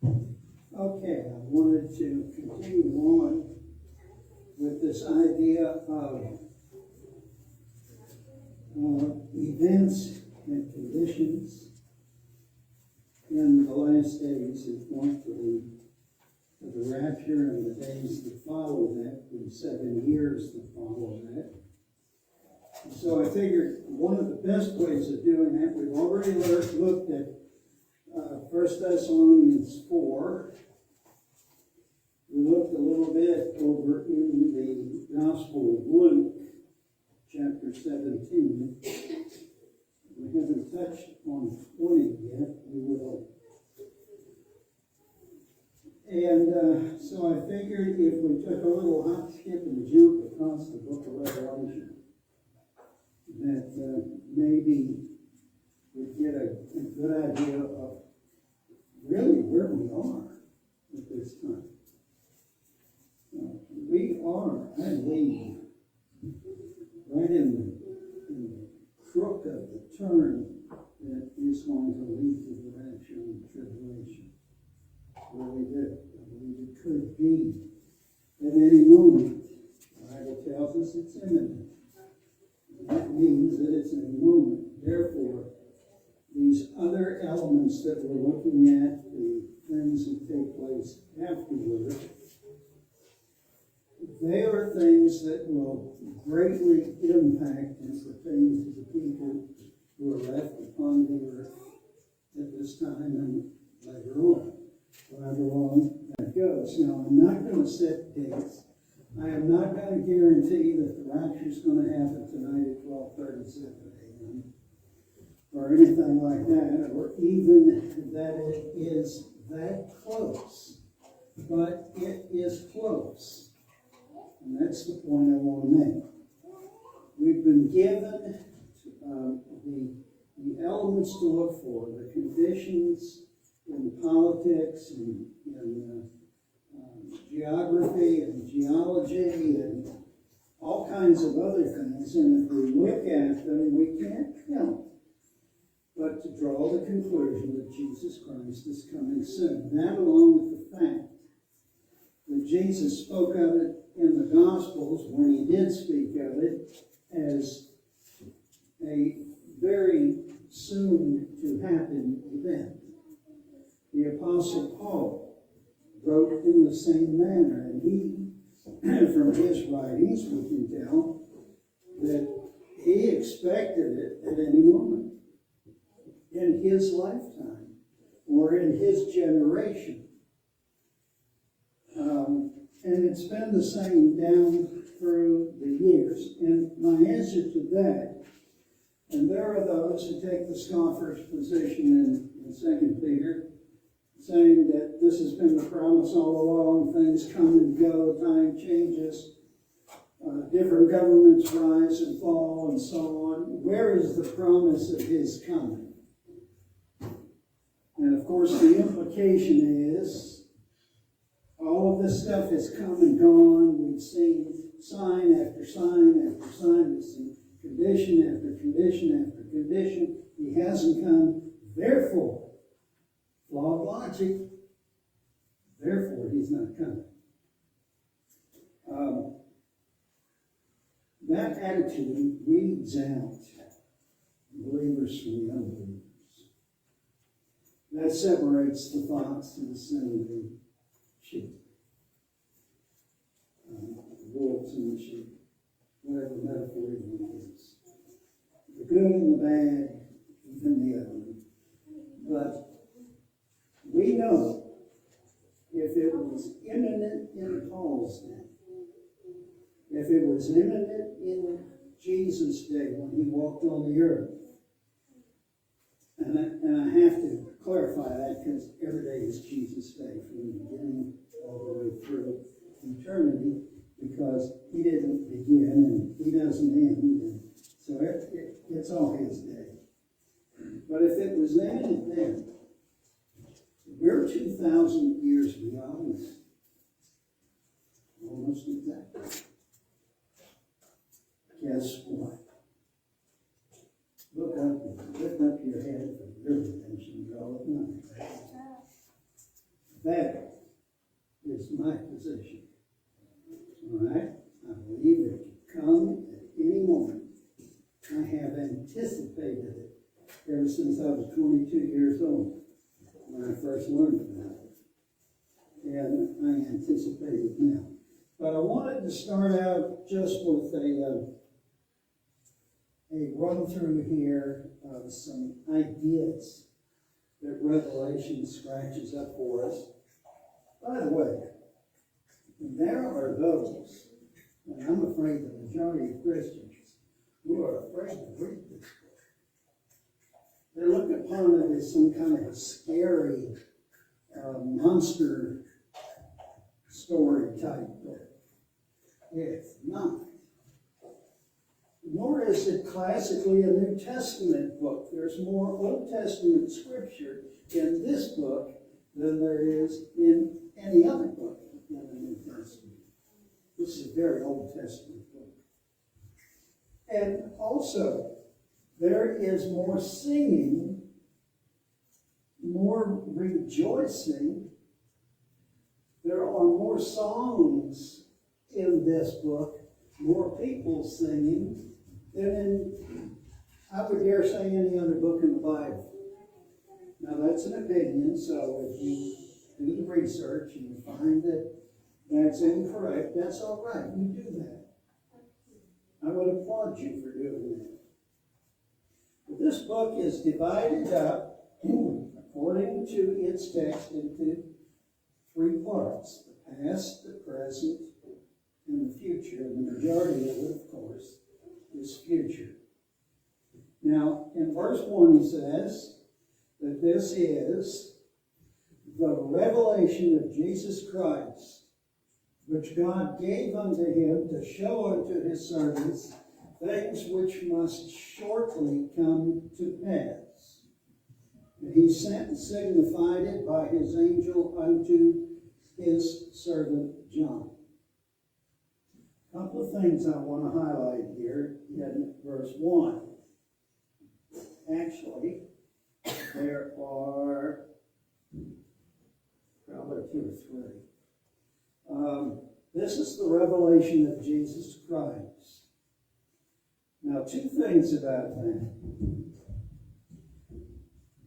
Okay, I wanted to continue on with this idea of events and conditions in the last days that point to the rapture and the days that follow that, the 7 years that follow that. And so I figured one of the best ways of doing that, we've already looked at 1 Thessalonians 4. We looked a little bit over in the Gospel of Luke, chapter 17. We haven't touched on 20 yet. We will. And so I figured if we took a little hop, skip, and jump across the book of Revelation, that maybe we'd get a good idea of really where we are at this time. We are, I believe, right in the crook of the turn that is going to lead to the rapture and the tribulation. Really do. I believe it could be at any moment. The Bible tells us it's imminent. That means that it's in a moment. Therefore, these other elements that we're looking at, the things that take place afterward, they are things that will greatly impact and pertain to the people who are left upon the earth at this time and later on, however long that goes. Now, I'm not going to set dates. I am not going to guarantee that the rapture is going to happen tonight at 12:37 a.m. or anything like that, or even that it is that close. But it is close. And that's the point I want to make. We've been given the elements to look for, the conditions in politics and in geography and geology and all kinds of other things. And if we look at them, we can't help but to draw the conclusion that Jesus Christ is coming soon. That, along with the fact that Jesus spoke of it in the Gospels, when he did speak of it, as a very soon to happen event. The Apostle Paul wrote in the same manner, and he, from his writings, we can tell that he expected it at any moment in his lifetime or in his generation. And it's been the same down through the years. And my answer to that, and there are those who take the scoffer's position in 2 Peter, saying that this has been the promise all along, things come and go, time changes, different governments rise and fall and so on. Where is the promise of his coming? And of course the implication is, all of this stuff has come and gone. We've seen sign after sign after sign. We've seen condition after condition after condition. He hasn't come. Therefore, law of logic, therefore he's not coming. That attitude weeds out believers from the unbelievers. That separates the fox and the son of the sheep. Wolves and the sheep. Whatever metaphor you want to use. The good and the bad, even the ugly. But we know if it was imminent in Paul's day, if it was imminent in Jesus' day when he walked on the earth, and I have to clarify that because every day is Jesus' day from the beginning all the way through eternity, because he didn't begin and he doesn't end, and so it's all his day. But if it was imminent then, we're 2,000 years beyond that. Almost exactly. Guess what? Lift up your head for your redemption, draw it nigh. That is my position. All right? I believe it can come at any moment. I have anticipated it ever since I was 22 years old when I first learned about it. And I anticipate it now. But I wanted to start out just with a run through here of some ideas that Revelation scratches up for us. By the way, there are those, and I'm afraid the majority of Christians, who are afraid to read this book. They look upon it as some kind of a scary monster story type book. It's not. Nor is it classically a New Testament book. There's more Old Testament scripture in this book than there is in any other book in the New Testament. This is a very Old Testament book. And also, there is more singing, more rejoicing. There are more songs in this book, more people singing than in, I would dare say, any other book in the Bible. Now, that's an opinion, so if you do the research and you find that that's incorrect, that's all right. You do that. I would applaud you for doing that. But this book is divided up, according to its text, into three parts: the past, the present, and the future. And the majority of it, of course, is future. Now, in verse 1, he says that this is the revelation of Jesus Christ, which God gave unto him to show unto his servants things which must shortly come to pass. And he sent and signified it by his angel unto his servant John. A couple of things I want to highlight here in verse 1. Actually, there are probably two or three. This is the revelation of Jesus Christ. Now, two things about that.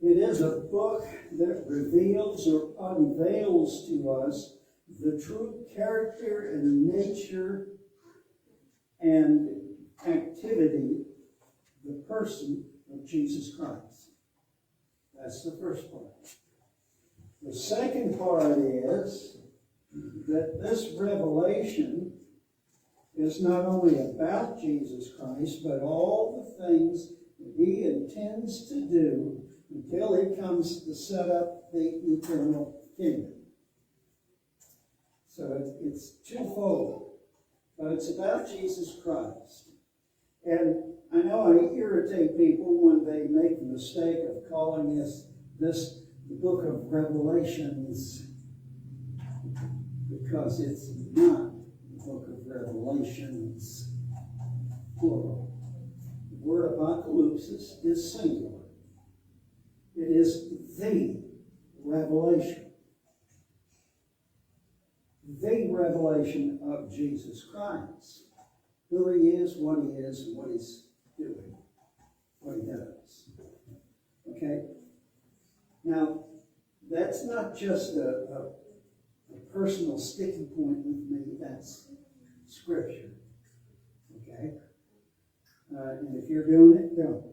It is a book that reveals or unveils to us the true character and nature and activity, the person of Jesus Christ. That's the first part. The second part is that this revelation is not only about Jesus Christ, but all the things that he intends to do until he comes to set up the eternal kingdom. So it's twofold, but it's about Jesus Christ. And I know I irritate people when they make the mistake of calling this the book of Revelations, because it's not the book of Revelations, plural. The word apocalypse is singular. It is the revelation. The revelation of Jesus Christ. Who he is, and what he's doing, what he does. Okay? Now, that's not just a personal sticking point with me, that's Scripture. Okay? And if you're doing it, don't.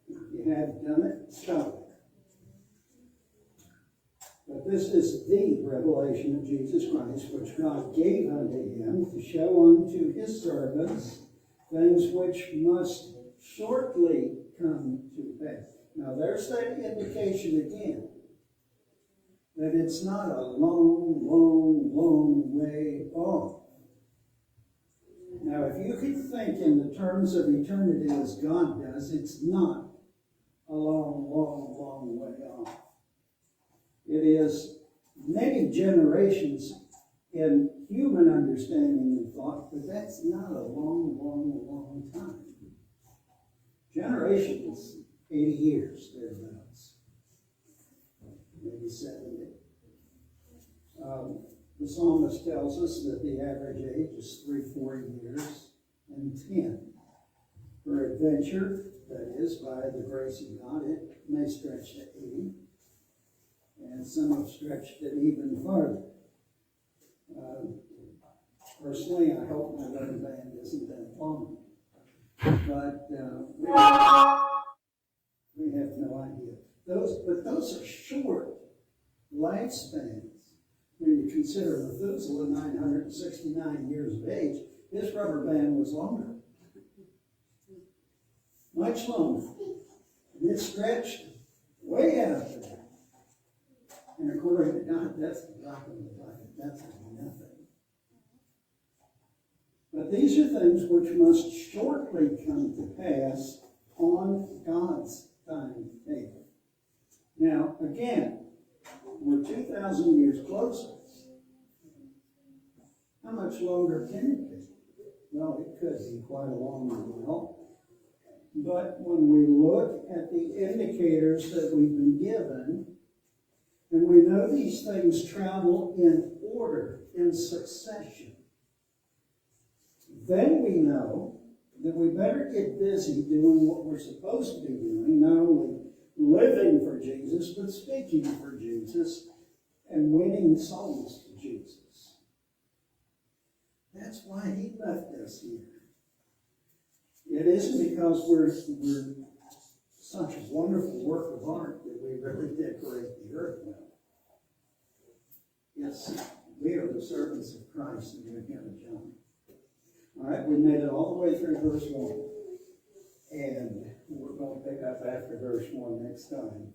If you have done it, stop it. But this is the revelation of Jesus Christ, which God gave unto him to show unto his servants things which must shortly come to pass. Now there's that indication again, that it's not a long, long, long way off. Now if you could think in the terms of eternity as God does, it's not a long, long, long way off. It is many generations in human understanding and thought, but that's not a long, long, long time. Generations, 80 years, thereabouts. Maybe 70. The psalmist tells us that the average age is 3-4 years and 10. For adventure, that is, by the grace of God, it may stretch to 80. And some have stretched it even farther. Personally, I hope my rubber band isn't that long. But we have no idea. But those are short lifespans. When you consider Methuselah 969 years of age, his rubber band was longer. Much longer. And it stretched way out there. And according to God, that's the drop in the bucket. That's nothing. But these are things which must shortly come to pass on God's timetable. Now, again, we're 2,000 years closer. How much longer can it be? Well, it could be quite a long while. But when we look at the indicators that we've been given, and we know these things travel in order, in succession, then we know that we better get busy doing what we're supposed to be doing, not only living for Jesus, but speaking for Jesus and winning souls to Jesus. That's why he left us here. It isn't because we're such a wonderful work of art that we really decorate the earth well. Yes, we are the servants of Christ, and we're here to John. All right, we made it all the way through verse 1. And we're going to pick up after verse 1 next time.